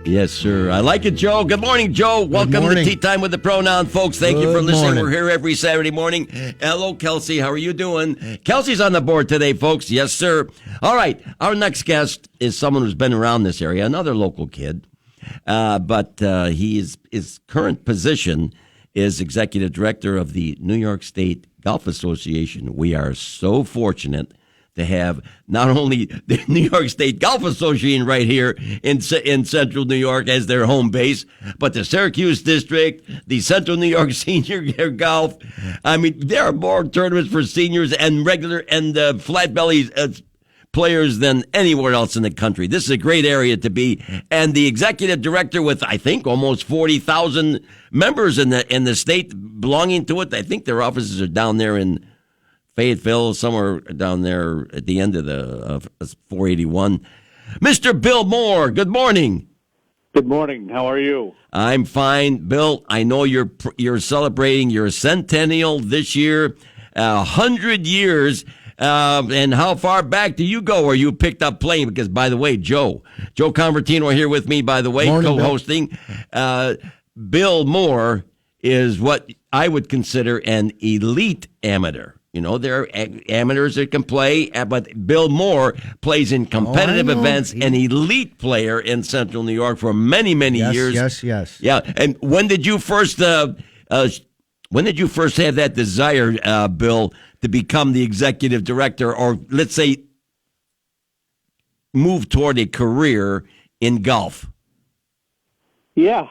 Yes, sir. I like it, Joe. Good morning, Joe. Welcome to Tea Time with the Pronoun, folks. Thank you for listening. Morning. We're here every Saturday morning. Hello, Kelsey. How are you doing? Kelsey's on the board today, folks. Yes, sir. All right. Our next guest is someone who's been around this area, another local kid. But his current position is executive director of the New York State Golf Association. We are so fortunate to have not only the New York State Golf Association right here in central New York as their home base, but the Syracuse District, the Central New York Senior Golf. I mean, there are more tournaments for seniors and regular and flat belly players than anywhere else in the country. This is a great area to be. And the executive director with, I think, almost 40,000 members in the state belonging to it. I think their offices are down there in Fayetteville, somewhere down there at the end of the 481. Mr. Bill Moore, good morning. Good morning. How are you? I'm fine. Bill, I know you're celebrating your centennial this year, 100 years. And how far back do you go where you picked up playing? Because, by the way, Joe Convertino here with me, by the way, Morning, co-hosting. Bill Moore is what I would consider an elite amateur. You know, there are amateurs that can play, but Bill Moore plays in competitive events, an elite player in Central New York for many, many years. Yes. Yeah, and when did you first have that desire, Bill, to become the executive director, or let's say move toward a career in golf? Yeah,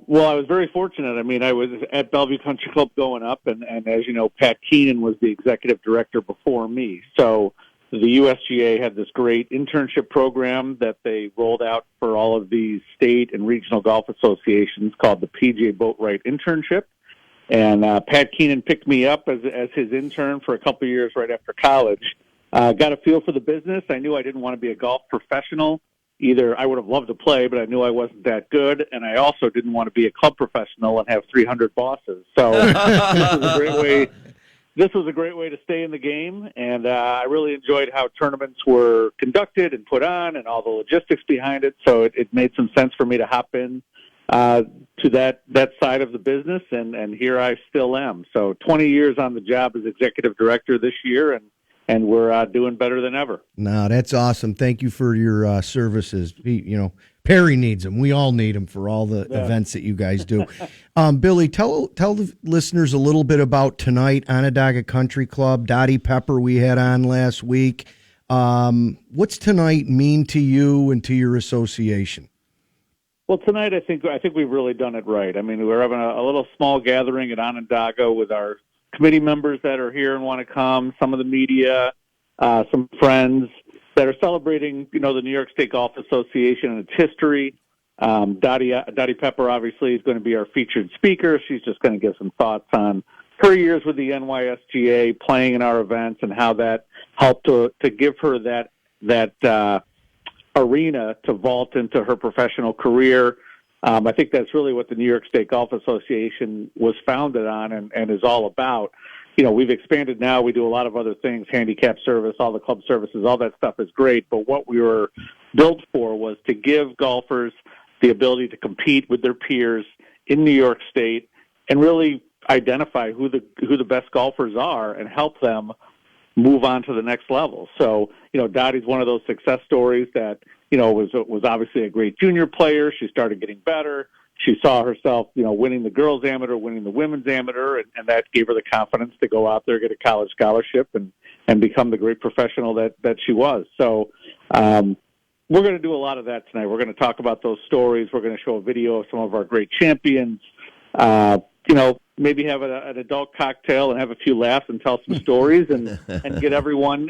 well, I was very fortunate. I mean, I was at Bellevue Country Club going up, and as you know, Pat Keenan was the executive director before me. So the USGA had this great internship program that they rolled out for all of these state and regional golf associations called the PGA Boatwright Internship. And Pat Keenan picked me up as his intern for a couple of years right after college. Got a feel for the business. I knew I didn't want to be a golf professional. Either I would have loved to play, but I knew I wasn't that good, and I also didn't want to be a club professional and have 300 bosses. So this was a great way to stay in the game, and I really enjoyed how tournaments were conducted and put on and all the logistics behind it. So it made some sense for me to hop in to that side of the business, and here I still am. So 20 years on the job as executive director this year, and we're doing better than ever. No, that's awesome. Thank you for your services. You know, Perry needs them. We all need them for all the events that you guys do. Billy, tell the listeners a little bit about tonight, Onondaga Country Club. Dottie Pepper we had on last week. What's tonight mean to you and to your association? Well, tonight I think we've really done it right. I mean, we're having a little small gathering at Onondaga with our committee members that are here and want to come, some of the media, some friends that are celebrating, you know, the New York State Golf Association and its history. Dottie Pepper obviously is going to be our featured speaker. She's just going to give some thoughts on her years with the NYSGA, playing in our events, and how that helped to give her that arena to vault into her professional career. I think that's really what the New York State Golf Association was founded on and is all about. You know, we've expanded now. We do a lot of other things, handicap service, all the club services, all that stuff is great. But what we were built for was to give golfers the ability to compete with their peers in New York State and really identify who the best golfers are and help them move on to the next level. So, you know, Dottie's one of those success stories that, you know, was obviously a great junior player. She started getting better. She saw herself, you know, winning the girls' amateur, winning the women's amateur, and that gave her the confidence to go out there, get a college scholarship, and become the great professional that she was. So we're going to do a lot of that tonight. We're going to talk about those stories. We're going to show a video of some of our great champions. You know, maybe have an adult cocktail and have a few laughs and tell some stories and get everyone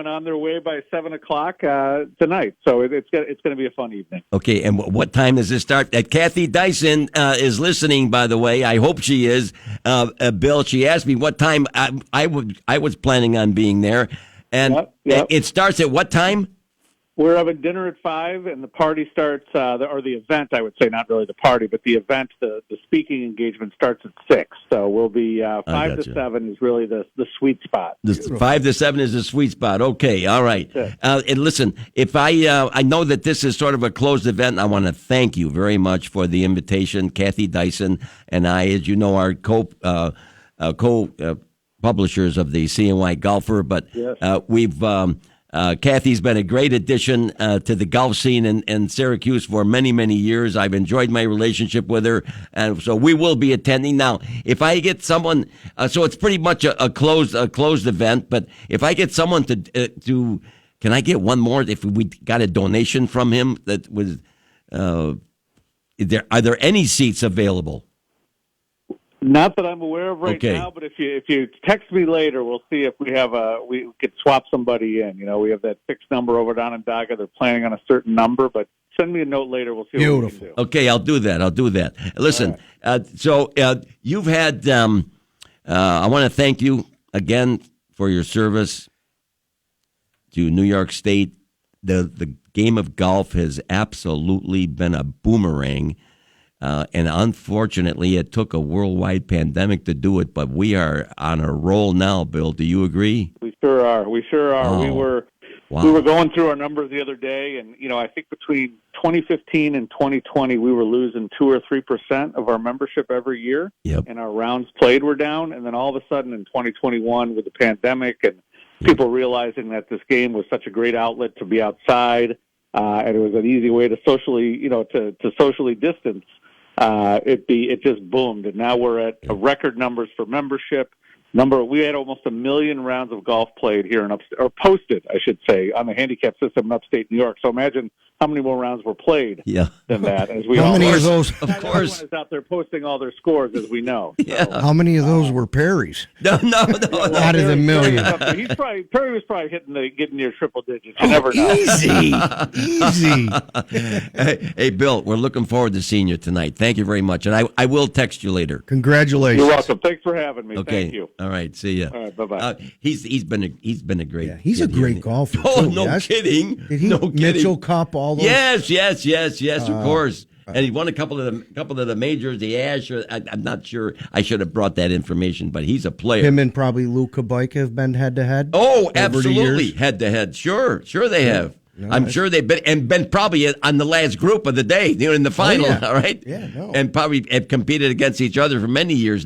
on their way by 7:00 tonight. So it's going to be a fun evening. Okay, and what time does this start? Kathy Dyson is listening, by the way. I hope she is. Bill, she asked me what time I was planning on being there, and Yep. it starts at what time? We're having dinner at 5, and the party starts, or the event, I would say, not really the party, but the event, the speaking engagement starts at 6. So we'll be 5 to 7 is really the sweet spot. 5 to 7 is the sweet spot. Okay, all right. And listen, if I know that this is sort of a closed event, and I want to thank you very much for the invitation. Kathy Dyson and I, as you know, are co-publishers of the CNY Golfer, but yes. we've Kathy's been a great addition to the golf scene in Syracuse for many, many years. I've enjoyed my relationship with her, and so we will be attending. Now, if I get someone, so it's pretty much a closed event, but if I get someone to can I get one more? If we got a donation from him that was, are there any seats available? Not that I'm aware of right now, but if you text me later, we'll see if we could swap somebody in. You know, we have that fixed number over at Onondaga. They're planning on a certain number, but send me a note later. We'll see what we can do. Okay, I'll do that. Listen, right. So you've had. I want to thank you again for your service to New York State. The game of golf has absolutely been a boomerang. And unfortunately, it took a worldwide pandemic to do it, but we are on a roll now, Bill. Do you agree? We sure are. Oh, we were going through our numbers the other day, and, I think between 2015 and 2020, we were losing 2 or 3% of our membership every year, and our rounds played were down. And then all of a sudden in 2021 with the pandemic and people realizing that this game was such a great outlet to be outside, and it was an easy way to socially, to socially distance. It just boomed, and now we're at record numbers for membership. We had almost 1 million rounds of golf played here or posted, I should say, on the handicap system in upstate New York. So imagine how many more rounds were played than that. As we how many of those? Of course, everyone is out there posting all their scores, as we know. So. How many of those were Perry's? No. Out of the million. Perry was probably getting near triple digits. You never know. Easy. Hey, Bill, we're looking forward to seeing you tonight. Thank you very much, and I will text you later. Congratulations. You're welcome. Thanks for having me. Okay. Thank you. All right. See ya. All right. Bye-bye. He's been a great. Yeah, he's a great golfer. Oh, too, no yes? kidding. Did he Mitchell Cup all those? Yes, of course. And he won a couple of the majors, the Ash. I'm not sure. I should have brought that information, but he's a player. Him and probably Luka Bike have been head to head. Oh, absolutely, head to head. Sure they have. No, I'm sure they've been probably on the last group of the day, in the final. All right. Yeah. No. And probably have competed against each other for many years.